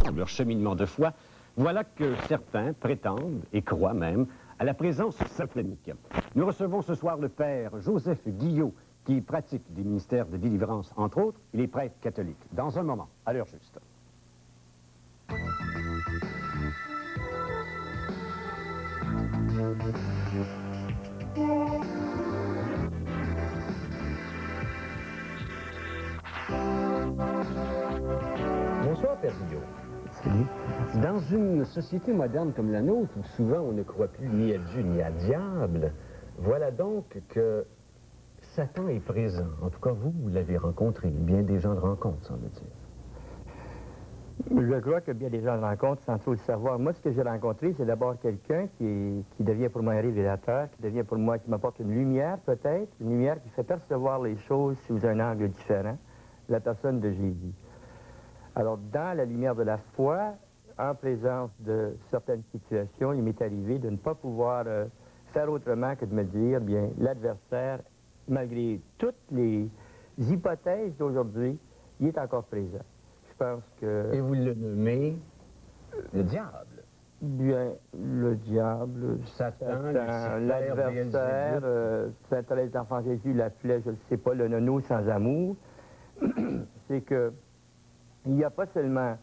dans leur cheminement de foi, voilà que certains prétendent, et croient même, à la présence satanique. Nous recevons ce soir le père Joseph Guillot, qui pratique des ministères de délivrance, entre autres. Il est prêtre catholique. Dans un moment, à l'heure juste. Bonsoir, Père Guillot. Salut. Dans une société moderne comme la nôtre, où souvent on ne croit plus ni à Dieu ni à diable, voilà donc que Satan est présent. En tout cas, vous l'avez rencontré. Bien des gens le rencontrent, semble-t-il. Je crois que bien des gens le rencontrent sans trop le savoir. Moi, ce que j'ai rencontré, c'est d'abord quelqu'un qui devient pour moi un révélateur, qui devient pour moi, qui m'apporte une lumière peut-être, une lumière qui fait percevoir les choses sous un angle différent, la personne de Jésus. Alors, dans la lumière de la foi, en présence de certaines situations, il m'est arrivé de ne pas pouvoir faire autrement que de me dire, bien, l'adversaire, malgré toutes les hypothèses d'aujourd'hui, il est encore présent. Je pense que... Et vous le nommez le diable. Bien, le diable, Satan, l'adversaire, Saint Thérèse d'Enfant Jésus l'appelait, je ne sais pas, le nono sans amour. C'est que il n'y a pas seulement,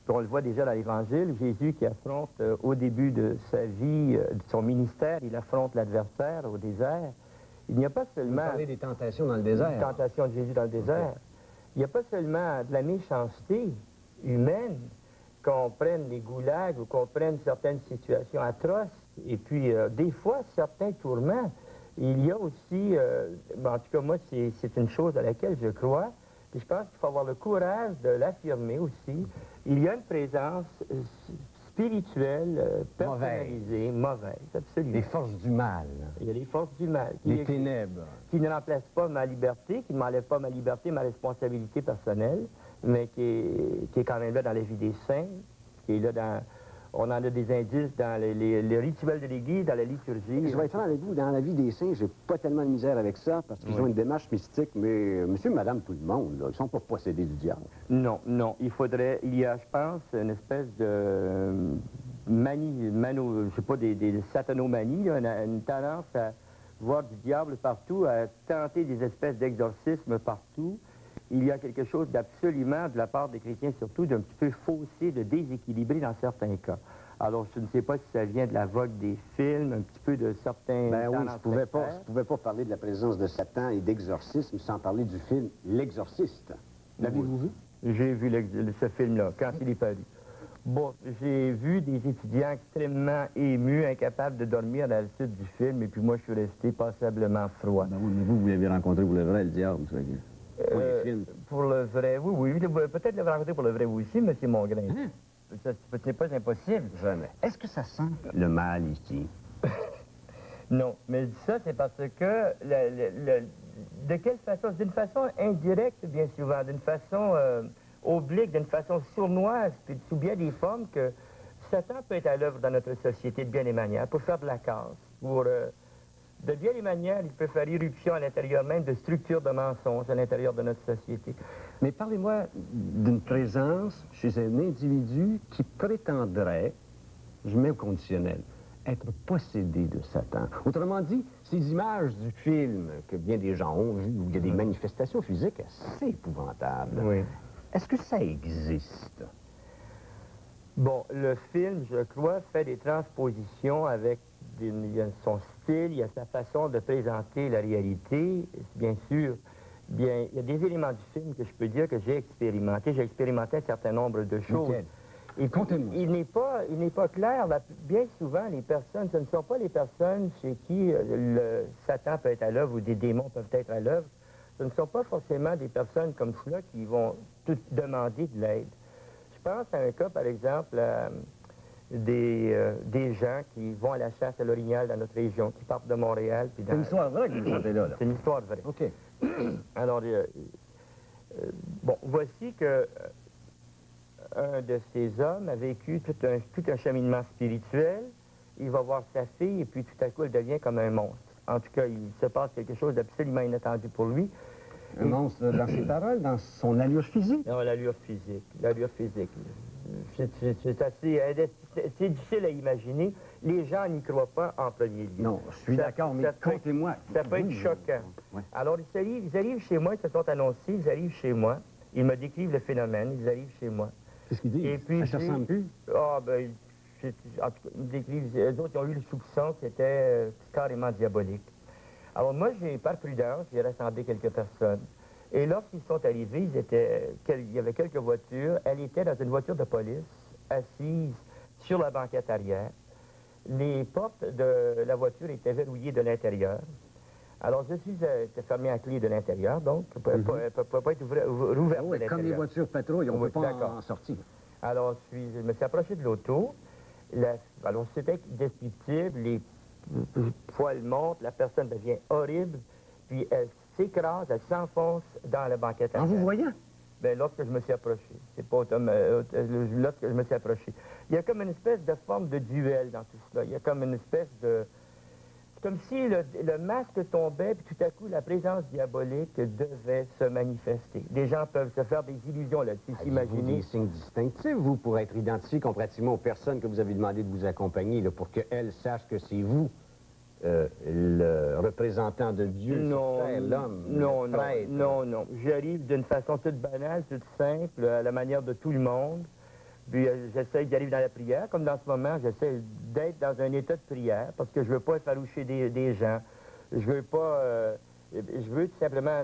on le voit déjà dans l'Évangile, Jésus qui affronte au début de sa vie, de son ministère, il affronte l'adversaire au désert. Il n'y a pas seulement... Vous parlez des tentations dans le désert. Les tentations de Jésus dans le désert. Okay. Il n'y a pas seulement de la méchanceté humaine, qu'on prenne les goulags ou qu'on prenne certaines situations atroces, et puis des fois certains tourments. Il y a aussi, en tout cas moi c'est une chose à laquelle je crois, et je pense qu'il faut avoir le courage de l'affirmer aussi. Il y a une présence spirituelle, personnalisée, mauvaise, absolument. Les forces du mal. Il y a les forces du mal. Les ténèbres. Qui ne remplacent pas ma liberté, qui ne m'enlèvent pas ma liberté, ma responsabilité personnelle, mais qui est quand même là dans la vie des saints, qui est là dans... On en a des indices dans les rituels de l'Église, dans la liturgie. Je vais être franc avec vous, dans la vie des saints, j'ai pas tellement de misère avec ça, parce qu'ils ont une démarche mystique, mais monsieur, madame, tout le monde, là, ils sont pas possédés du diable. Non, non, il y a, je pense, une espèce de je sais pas, des satanomanies, une tendance à voir du diable partout, à tenter des espèces d'exorcismes partout. Il y a quelque chose d'absolument, de la part des chrétiens surtout, d'un petit peu faussé, de déséquilibré dans certains cas. Alors, je ne sais pas si ça vient de la vogue des films, un petit peu de certains... Ben oui, je pouvais pas parler de la présence de Satan et d'exorcisme sans parler du film L'Exorciste. L'avez-vous vu? J'ai vu ce film-là, quand il est paru. Bon, j'ai vu des étudiants extrêmement émus, incapables de dormir à la suite du film, et puis moi, je suis resté passablement froid. Ben oui, mais vous l'avez rencontré pour le vrai, le diable, ça. Pour le vrai, oui, peut-être l'avoir rencontré pour le vrai vous aussi, M. Mongrain. Ce n'est pas impossible. Jamais. Est-ce que ça sent le mal ici? Non, mais je dis ça, c'est parce que, de quelle façon? D'une façon indirecte, bien souvent, d'une façon oblique, d'une façon sournoise, puis sous bien des formes, que Satan peut être à l'œuvre dans notre société de bien des manières, pour faire de la casse, pour... de bien des manières, il peut faire irruption à l'intérieur même de structures de mensonges à l'intérieur de notre société. Mais parlez-moi d'une présence chez un individu qui prétendrait, je mets au conditionnel, être possédé de Satan. Autrement dit, ces images du film que bien des gens ont vues, où il y a des manifestations physiques assez épouvantables, oui. Est-ce que ça existe? Bon, le film, je crois, fait des transpositions avec il y a son style, il y a sa façon de présenter la réalité, bien sûr. Bien, il y a des éléments du film que je peux dire que j'ai expérimenté. J'ai expérimenté un certain nombre de choses. Okay. Et il n'est pas clair, bien souvent, les personnes, ce ne sont pas les personnes chez qui le Satan peut être à l'œuvre ou des démons peuvent être à l'œuvre. Ce ne sont pas forcément des personnes comme cela qui vont tout demander de l'aide. Je pense à un cas, par exemple, des gens qui vont à la chasse à l'orignal dans notre région, qui partent de Montréal. C'est une histoire vraie que vous chantez là. C'est une histoire vraie. OK. Alors, bon, voici que un de ces hommes a vécu tout un cheminement spirituel. Il va voir sa fille et puis tout à coup, elle devient comme un monstre. En tout cas, il se passe quelque chose d'absolument inattendu pour lui. Un monstre dans ses paroles, dans son allure physique? Non, l'allure physique. L'allure physique. c'est assez c'est difficile à imaginer. Les gens n'y croient pas en premier lieu. Non, je suis d'accord, mais comptez-moi. Ça peut être choquant. Ouais. Alors, ils arrivent chez moi, ils se sont annoncés, ils arrivent chez moi, ils me décrivent le phénomène, ils arrivent chez moi. Qu'est-ce qu'ils disent? Et puis, Ça ressemble plus? Ah, ben, en tout cas, ils me décrivent, eux autres, ils ont eu le soupçon que c'était carrément diabolique. Alors, moi, par prudence, j'ai rassemblé quelques personnes. Et lorsqu'ils sont arrivés, il y avait quelques voitures. Elle était dans une voiture de police, assise sur la banquette arrière. Les portes de la voiture étaient verrouillées de l'intérieur. Alors, c'était fermé à clé de l'intérieur, donc, elle ne pouvait pas être rouverte de l'intérieur. Comme les voitures patrouilles, on ne peut pas en sortir. Alors, je me suis approché de l'auto. Alors, c'était indescriptible. Les poils montent, la personne devient horrible, puis elle s'écrase, elle s'enfonce dans la banquette En arrière. vous voyant? Bien, lorsque je me suis approché. C'est pas lorsque je me suis approché. Il y a comme une espèce de forme de duel dans tout cela. Il y a comme une espèce de... C'est comme si le masque tombait, puis tout à coup, la présence diabolique devait se manifester. Des gens peuvent se faire des illusions là-dessus, s'imaginer. Des signes distinctifs, vous, pour être identifié comparativement aux personnes que vous avez demandé de vous accompagner, là, pour qu'elles sachent que c'est vous, le représentant de Dieu sur terre, l'homme, le prêtre. Non. J'arrive d'une façon toute banale, toute simple, à la manière de tout le monde. Puis j'essaie d'arriver dans la prière. Comme dans ce moment, j'essaie d'être dans un état de prière parce que je veux pas effaroucher des gens. Je veux pas... je veux tout simplement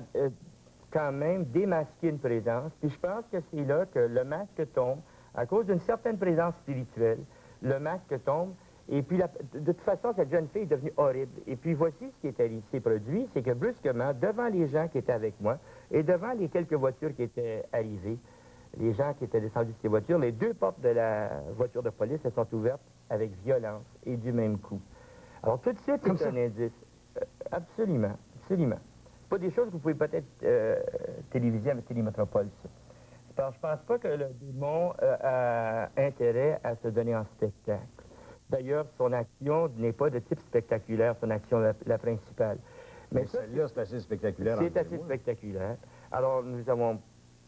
quand même démasquer une présence. Puis je pense que c'est là que le masque tombe. À cause d'une certaine présence spirituelle, le masque tombe. Et puis, de toute façon, cette jeune fille est devenue horrible. Et puis, voici ce qui s'est produit, c'est que brusquement, devant les gens qui étaient avec moi et devant les quelques voitures qui étaient arrivées, les gens qui étaient descendus de ces voitures, les deux portes de la voiture de police se sont ouvertes avec violence et du même coup. Alors, tout de suite, c'est un indice. Absolument, absolument. Pas des choses que vous pouvez peut-être téléviser avec Télémétropole, ça. Alors, je pense pas que le démon a intérêt à se donner en spectacle. D'ailleurs, son action n'est pas de type spectaculaire, son action la principale. Mais celle-là, c'est assez spectaculaire. C'est assez spectaculaire. Alors, nous avons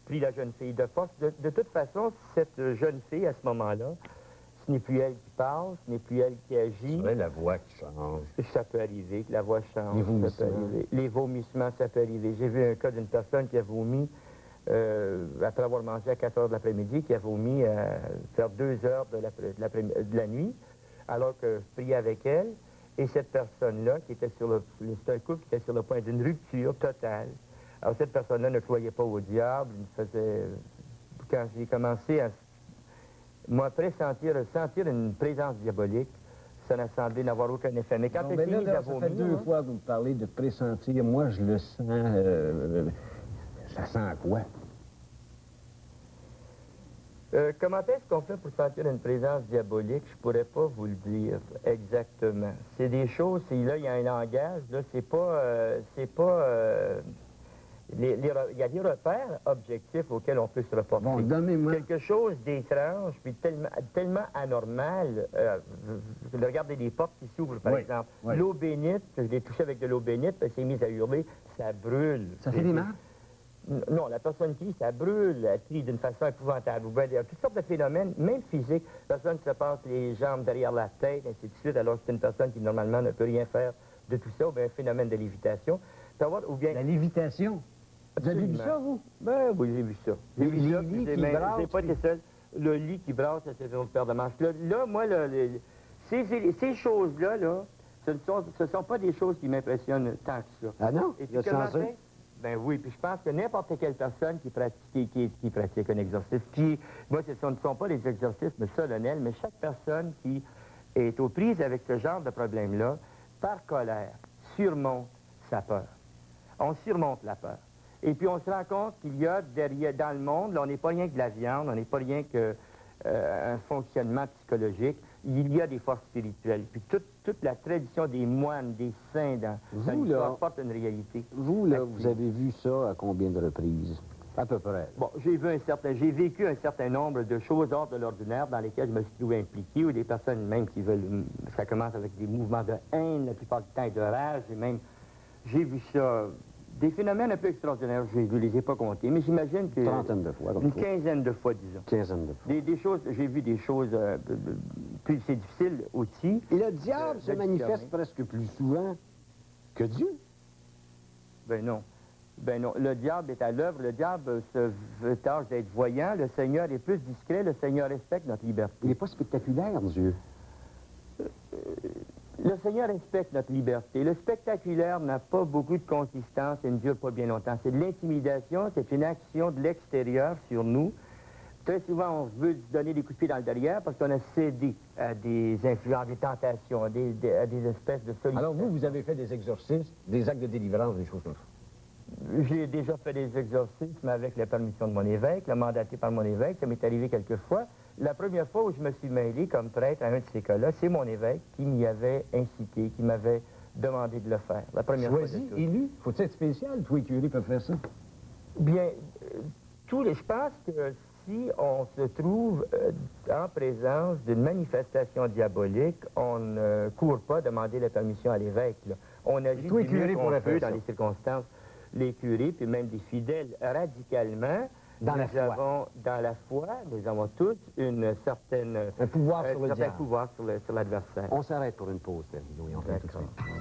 pris la jeune fille de force. De toute façon, cette jeune fille, à ce moment-là, ce n'est plus elle qui parle, ce n'est plus elle qui agit. C'est la voix qui change. Ça peut arriver, que la voix change. Les vomissements. Ça peut arriver. Les vomissements, ça peut arriver. J'ai vu un cas d'une personne qui a vomi après avoir mangé à 4 heures de l'après-midi, qui a vomi vers 2 heures de la nuit, alors que je priais avec elle. Et cette personne-là, qui était c'est un couple qui était sur le point d'une rupture totale. Alors, cette personne-là ne croyait pas au diable. Quand j'ai commencé à sentir une présence diabolique, ça n'a semblé n'avoir aucun effet. Mais quand elle finit de ça vomir... fait 2 fois que vous me parlez de pressentir. Moi, je le sens... ça sent à quoi? Comment est-ce qu'on fait pour sentir une présence diabolique? Je pourrais pas vous le dire exactement. C'est des choses, là, il y a un langage, là, il y a des repères objectifs auxquels on peut se reporter. Bon, donnez-moi... Quelque chose d'étrange, puis tellement anormal. Regardez les portes qui s'ouvrent, par exemple. Oui. L'eau bénite, je l'ai touché avec de l'eau bénite, elle s'est mise à hurler, ça brûle. Ça fait des marques? Non, la personne crie, ça brûle, elle crie d'une façon épouvantable. Il y a toutes sortes de phénomènes, même physiques. La personne se passe les jambes derrière la tête, ainsi de suite, alors que c'est une personne qui, normalement, ne peut rien faire de tout ça, ou bien un phénomène de lévitation. Ou bien... La lévitation? Vous avez vu ça, vous? Ben oui, j'ai vu ça. J'ai vu ça, lit qui brassent, j'ai pas été seul. Le lit qui brasse, c'est une autre paire de manches. Là, moi, ces choses-là, ce ne sont pas des choses qui m'impressionnent tant que ça. Ah non? Et Il y a changé? Ben oui, puis je pense que n'importe quelle personne qui pratique un exorcisme, moi, ce ne sont pas des exorcismes solennels, mais chaque personne qui est aux prises avec ce genre de problème-là, par colère, surmonte sa peur. On surmonte la peur. Et puis on se rend compte qu'il y a derrière, dans le monde, là, on n'est pas rien que de la viande, on n'est pas rien qu'un fonctionnement psychologique, il y a des forces spirituelles. Puis toute la tradition des moines, des saints dans l'histoire porte une réalité. Vous, là, vous avez vu ça à combien de reprises? À peu près. Bon, j'ai vécu un certain nombre de choses hors de l'ordinaire dans lesquelles je me suis trouvé impliqué, ou des personnes même qui veulent... Ça commence avec des mouvements de haine, la plupart du temps, et de rage, et même... J'ai vu ça Des phénomènes un peu extraordinaires, je ne les ai pas comptés, mais j'imagine que... Trentaine de fois, comme Une toi. quinzaine de fois, disons. Quinzaine de fois. Des choses, j'ai vu des choses, plus c'est difficile aussi. Et le diable se manifeste presque plus souvent que Dieu. Ben non. Ben non. Le diable est à l'œuvre, le diable se tâche d'être voyant, le Seigneur est plus discret, le Seigneur respecte notre liberté. Il n'est pas spectaculaire, Dieu. Le Seigneur respecte notre liberté. Le spectaculaire n'a pas beaucoup de consistance et ne dure pas bien longtemps. C'est de l'intimidation, c'est une action de l'extérieur sur nous. Très souvent, on veut se donner des coups de pied dans le derrière parce qu'on a cédé à des influences, des tentations, à des espèces de solitude. Alors vous avez fait des exorcismes, des actes de délivrance, des choses comme ça. J'ai déjà fait des exorcismes avec la permission de mon évêque, le mandaté par mon évêque. Ça m'est arrivé quelques fois. La première fois où je me suis mêlé comme prêtre à un de ces cas-là, c'est mon évêque qui m'y avait incité, qui m'avait demandé de le faire. La première Choisi, fois de tout. élu, faut-il être spécial? Tous les curés peuvent faire ça. Bien, je pense que si on se trouve en présence d'une manifestation diabolique, on ne court pas demander la permission à l'évêque. On agit Tous les du mieux curés qu'on pourraient peut faire dans ça. les circonstances. Les curés, puis même des fidèles radicalement, Dans la foi. Dans la foi, nous avons tous une certaine... Un pouvoir sur le certain diable. pouvoir sur l'adversaire. On s'arrête pour une pause, Termino, et on fait tout de D'accord. suite.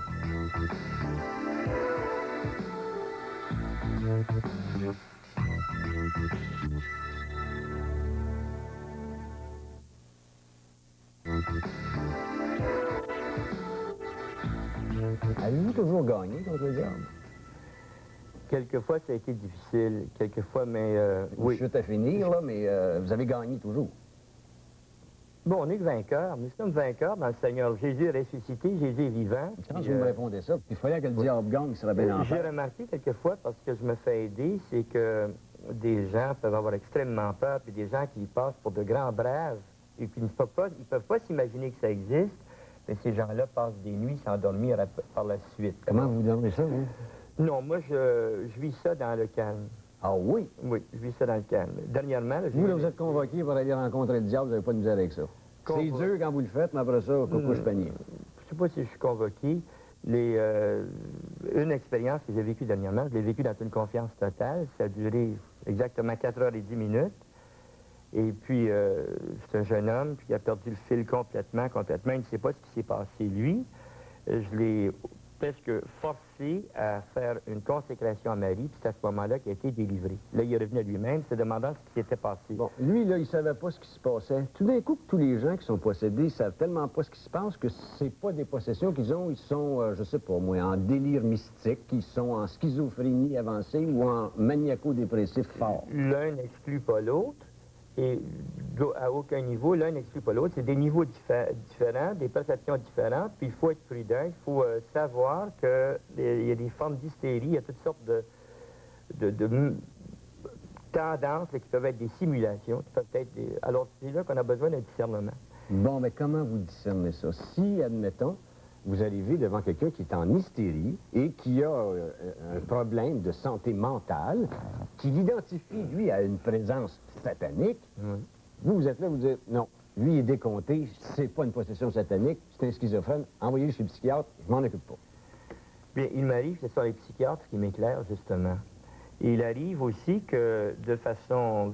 Avez-vous toujours gagné contre le diable? Quelquefois, ça a été difficile. Quelquefois, mais oui. Chute à finir, là, mais vous avez gagné toujours. Bon, on est que vainqueurs. Nous sommes vainqueurs dans le Seigneur. Jésus est ressuscité, Jésus est vivant. Quand Puis, vous me répondez ça, il fallait que le diable gagne, il serait bien en j'ai paix. remarqué quelquefois, parce que je me fais aider, c'est que des gens peuvent avoir extrêmement peur, puis des gens qui passent pour de grands braves, et puis ils ne peuvent pas s'imaginer que ça existe, mais ces gens-là passent des nuits sans dormir par la suite. Comment vous donnez ça, vous? Non, moi, je vis ça dans le calme. Ah oui? Oui, je vis ça dans le calme. Dernièrement, là, Vous, là, vous êtes convoqué pour aller rencontrer le diable, vous n'avez pas de misère avec ça. C'est dur quand vous le faites, mais après ça, coucouche panier. Je ne sais pas si je suis convoqué. Une expérience que j'ai vécue dernièrement, je l'ai vécue dans une confiance totale. Ça a duré exactement 4h10. Et puis, c'est un jeune homme qui a perdu le fil complètement. Il ne sait pas ce qui s'est passé, lui. Je l'ai presque forcé à faire une consécration à Marie, puis c'est à ce moment-là qu'il a été délivré. Là, il est revenu à lui-même, se demandant ce qui s'était passé. Bon, lui, là, il ne savait pas ce qui se passait. Tout d'un coup, tous les gens qui sont possédés ne savent tellement pas ce qui se passe que c'est pas des possessions qu'ils ont. Ils sont, je sais pas moi, en délire mystique, ils sont en schizophrénie avancée ou en maniaco-dépressif fort. L'un n'exclut pas l'autre. Et à aucun niveau, l'un n'exclut pas l'autre. C'est des niveaux différents, des perceptions différentes, puis il faut être prudent, il faut savoir qu'il y a des formes d'hystérie, il y a toutes sortes de tendances là, qui peuvent être des simulations, qui peuvent être des... Alors, c'est là qu'on a besoin d'un discernement. Bon, mais comment vous discernez ça? Si, admettons, vous arrivez devant quelqu'un qui est en hystérie et qui a un problème de santé mentale, qui l'identifie, lui, à une présence satanique, vous êtes là, vous dites, non, lui il est décompté, c'est pas une possession satanique, c'est un schizophrène, envoyez-le chez le psychiatre, je m'en occupe pas. Bien, il m'arrive, ce sont les psychiatres qui m'éclairent, justement. Et il arrive aussi que, d'une façon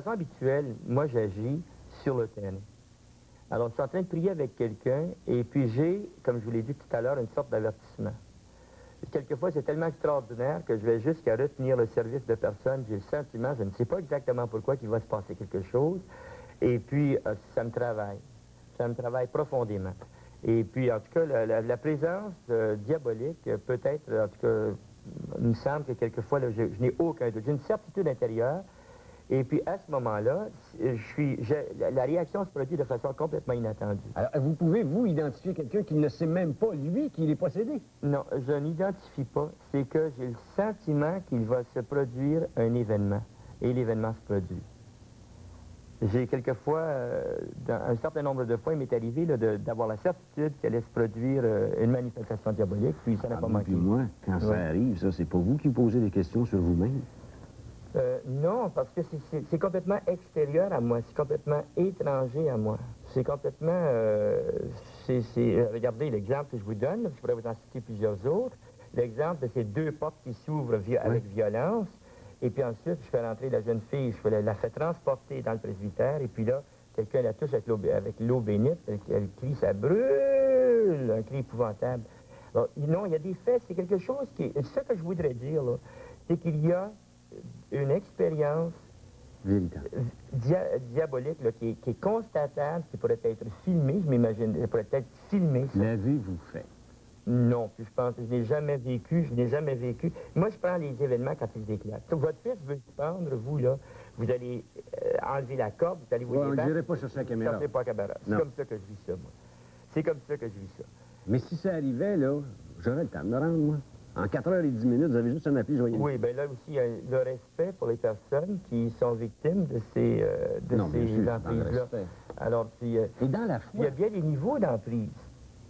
habituelle, moi, j'agis sur le terrain. Alors, je suis en train de prier avec quelqu'un, et puis j'ai, comme je vous l'ai dit tout à l'heure, une sorte d'avertissement. Quelquefois, c'est tellement extraordinaire que je vais jusqu'à retenir le service de personne. J'ai le sentiment, je ne sais pas exactement pourquoi, qu'il va se passer quelque chose. Et puis, ça me travaille. Ça me travaille profondément. Et puis, en tout cas, la présence diabolique, peut-être, en tout cas, il me semble que quelquefois, là, je n'ai aucun doute. J'ai une certitude intérieure. Et puis, à ce moment-là, la réaction se produit de façon complètement inattendue. Alors, vous pouvez, vous, identifier quelqu'un qui ne sait même pas, lui, qu'il est possédé? Non, je n'identifie pas. C'est que j'ai le sentiment qu'il va se produire un événement. Et l'événement se produit. J'ai quelquefois, un certain nombre de fois, il m'est arrivé d'avoir la certitude qu'elle allait se produire une manifestation diabolique, puis ça n'a pas manqué. Puis moi, quand ça arrive, ça, c'est pas vous qui posez des questions sur vous-même? Non, parce que c'est complètement extérieur à moi, c'est complètement étranger à moi. C'est complètement... regardez l'exemple que je vous donne, je pourrais vous en citer plusieurs autres. l'exemple de ces deux portes qui s'ouvrent avec violence. Et puis ensuite, je fais rentrer la jeune fille, la fais transporter dans le presbytère. Et puis là, quelqu'un la touche avec l'eau bénite. Elle crie, ça brûle! Un cri épouvantable. Alors, non, il y a des faits, c'est quelque chose qui est... C'est ça que je voudrais dire, là. C'est qu'il y a une expérience diabolique là, qui est constatable, qui pourrait être filmée, je m'imagine, elle pourrait être filmée. L'avez-vous fait? Non, puis je pense que je n'ai jamais vécu, Moi, je prends les événements quand ils éclatent. Votre fils veut se pendre, vous, là, vous allez enlever la corde, vous allez vous on ne dirait pas chercher la caméra. C'est pas caméra. C'est comme ça que je vis ça, moi. C'est comme ça que je vis ça. Mais si ça arrivait, là, j'aurais le temps de me rendre, moi. En 4 heures et 10 minutes, vous avez juste à m'appeler, je vais y aller. Oui, bien là aussi, il y a le respect pour les personnes qui sont victimes de ces emprises-là. Alors, puis... Et dans la foi... Il y a bien des niveaux d'emprise.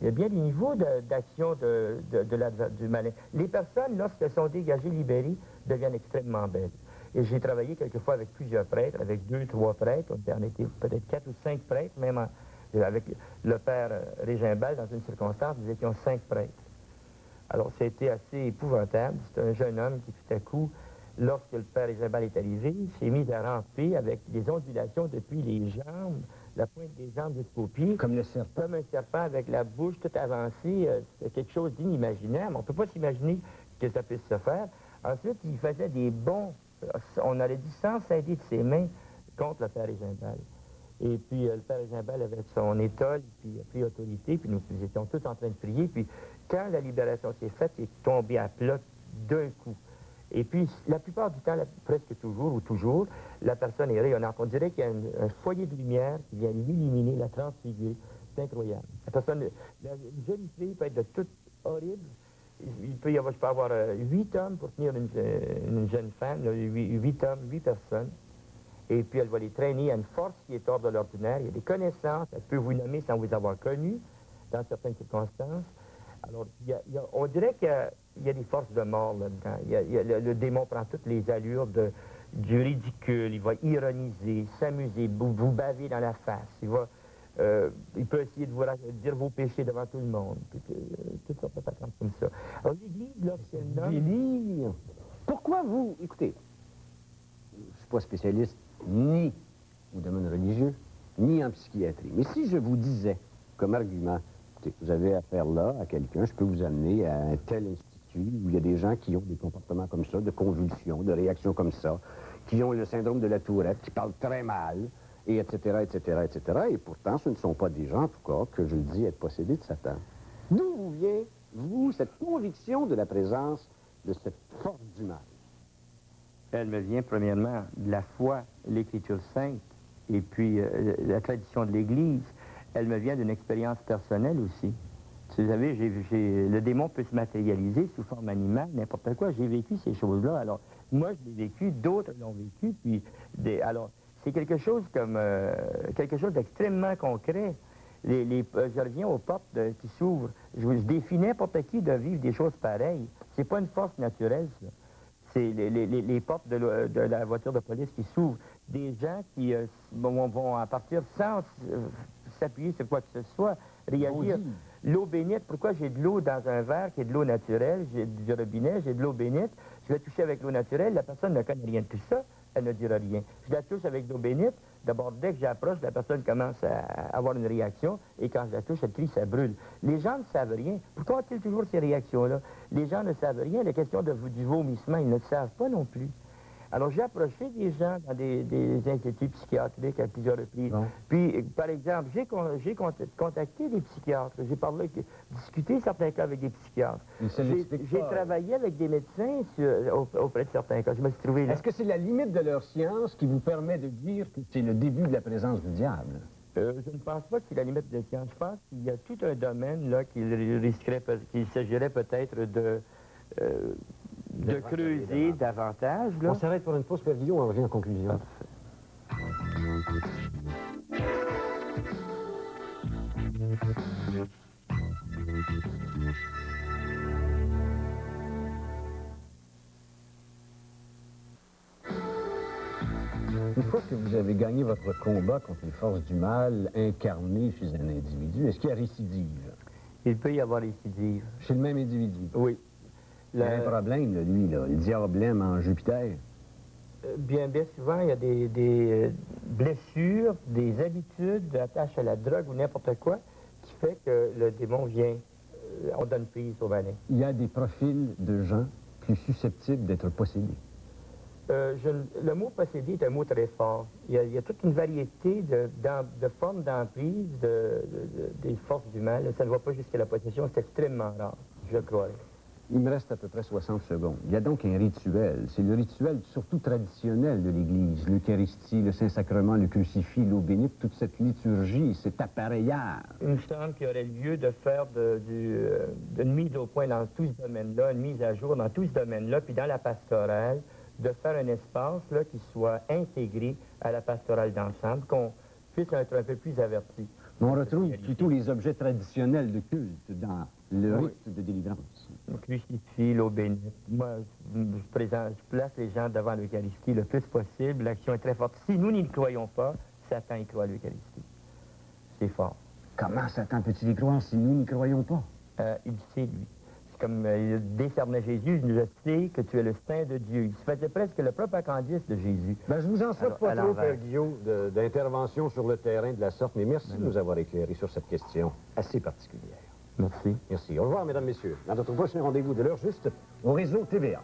Il y a bien des niveaux d'action du malin. Les personnes, lorsqu'elles sont dégagées, libérées, deviennent extrêmement belles. Et j'ai travaillé quelquefois avec plusieurs prêtres, avec 2, 3 prêtres. On était peut-être 4 ou 5 prêtres, même avec le père Régimbal, dans une circonstance, nous étions 5 prêtres. Alors, c'était assez épouvantable. C'est un jeune homme qui, tout à coup, lorsque le père Régimbal est arrivé, s'est mis à ramper avec des ondulations depuis les jambes, la pointe des jambes jusqu'aux pieds. Comme le serpent. Comme un serpent avec la bouche toute avancée. C'est quelque chose d'inimaginable. On ne peut pas s'imaginer que ça puisse se faire. Ensuite, il faisait des bonds, on aurait dit sans s'aider de ses mains, contre le père Régimbal. Et puis, le père Régimbal avait son étole, puis il a pris autorité, puis nous étions tous en train de prier. Puis, quand la libération s'est faite, il est tombé à plat d'un coup. Et puis, la plupart du temps, presque toujours ou toujours, la personne est rayonnante. On dirait qu'il y a un foyer de lumière qui vient l'illuminer, la transfigurer. C'est incroyable. La jeune fille peut être de toute horrible. Je peux avoir 8 hommes pour tenir une jeune femme, 8 hommes, 8 personnes. Et puis, elle va les traîner à une force qui est hors de l'ordinaire. Il y a des connaissances, elle peut vous nommer sans vous avoir connu, dans certaines circonstances. Alors, on dirait qu'il y a des forces de mort là-dedans. Le démon prend toutes les allures du ridicule. Il va ironiser, s'amuser, vous baver dans la face. Il peut essayer de vous dire vos péchés devant tout le monde. Toutes sortes de façons comme ça. Alors, l'Église, lorsqu'elle nomme... Délire! Pourquoi vous... Écoutez, je ne suis pas spécialiste ni au domaine religieux, ni en psychiatrie. Mais si je vous disais, comme argument, écoutez, vous avez affaire là à quelqu'un, je peux vous amener à un tel institut où il y a des gens qui ont des comportements comme ça, de convulsions, de réactions comme ça, qui ont le syndrome de la Tourette, qui parlent très mal, et etc., etc., etc. Et pourtant, ce ne sont pas des gens, en tout cas, que je le dis, être possédés de Satan. D'où vous vient, vous, cette conviction de la présence de cette force du mal? Elle me vient premièrement de la foi, l'Écriture sainte, et puis la tradition de l'Église. Elle me vient d'une expérience personnelle aussi. Vous savez, le démon peut se matérialiser sous forme animale, n'importe quoi. J'ai vécu ces choses-là. Alors, moi, je l'ai vécu, d'autres l'ont vécu, puis... Alors, c'est quelque chose d'extrêmement concret. Je reviens aux portes qui s'ouvrent. Je défie n'importe qui de vivre des choses pareilles. C'est pas une force naturelle, ça. C'est les portes de la voiture de police qui s'ouvrent. Des gens qui vont à partir sans s'appuyer sur quoi que ce soit, réagir. L'eau bénite, pourquoi j'ai de l'eau dans un verre qui est de l'eau naturelle, j'ai du robinet, j'ai de l'eau bénite, je vais toucher avec l'eau naturelle, la personne ne connaît rien de tout ça, elle ne dira rien. Je la touche avec de l'eau bénite, d'abord, dès que j'approche, la personne commence à avoir une réaction, et quand je la touche, elle crie, ça brûle. Les gens ne savent rien. Pourquoi ont-ils toujours ces réactions-là? Les gens ne savent rien. La question du vomissement, ils ne le savent pas non plus. Alors, j'ai approché des gens dans des instituts psychiatriques à plusieurs reprises. Bon. Puis, par exemple, j'ai contacté des psychiatres. J'ai discuté certains cas avec des psychiatres. J'ai travaillé avec des médecins auprès de certains cas. Je me suis trouvé là. Est-ce que c'est la limite de leur science qui vous permet de dire que c'est le début de la présence du diable? Je ne pense pas que c'est la limite de la science. Je pense qu'il y a tout un domaine là qu'il s'agirait peut-être de creuser davantage. Là. On s'arrête pour une pause, Père Guillaume, on revient en conclusion. Une fois que vous avez gagné votre combat contre les forces du mal incarnées chez un individu, est-ce qu'il y a récidive? Il peut y avoir récidive. Chez le même individu? Oui. Il y a un problème, là, lui, là, le diable aime en Jupiter. Bien souvent, il y a des blessures, des habitudes attachées à la drogue ou n'importe quoi qui fait que le démon vient, on donne prise au malin. Il y a des profils de gens plus susceptibles d'être possédés. Le mot possédé est un mot très fort. Il y a toute une variété de formes d'emprise des forces du mal. Ça ne va pas jusqu'à la possession, c'est extrêmement rare, je crois. Il me reste à peu près 60 secondes. Il y a donc un rituel. C'est le rituel surtout traditionnel de l'Église. L'Eucharistie, le Saint-Sacrement, le crucifix, l'eau bénite, toute cette liturgie, cet appareillage. Il me semble qu'il y aurait lieu de faire d'une mise au point dans tout ce domaine-là, une mise à jour dans tout ce domaine-là, puis dans la pastorale, de faire un espace là, qui soit intégré à la pastorale d'ensemble, qu'on puisse être un peu plus averti. On retrouve plutôt les objets traditionnels de culte dans le rite de délivrance. Le crucifix, l'eau bénite. Moi, je place les gens devant l'Eucharistie le plus possible. L'action est très forte. Si nous n'y croyons pas, Satan y croit à l'Eucharistie. C'est fort. Comment Satan peut-il y croire si nous n'y croyons pas? Il sait, lui. C'est comme il décernait Jésus, je sais que tu es le Saint de Dieu. Il se faisait presque le propagandiste de Jésus. Ben, je vous en souhaite pas trop, Père Guillaume, d'intervention sur le terrain de la sorte, mais merci de nous avoir éclairé sur cette question assez particulière. Merci. Merci. Au revoir, mesdames, messieurs. À notre prochain rendez-vous de l'heure juste au réseau TVA.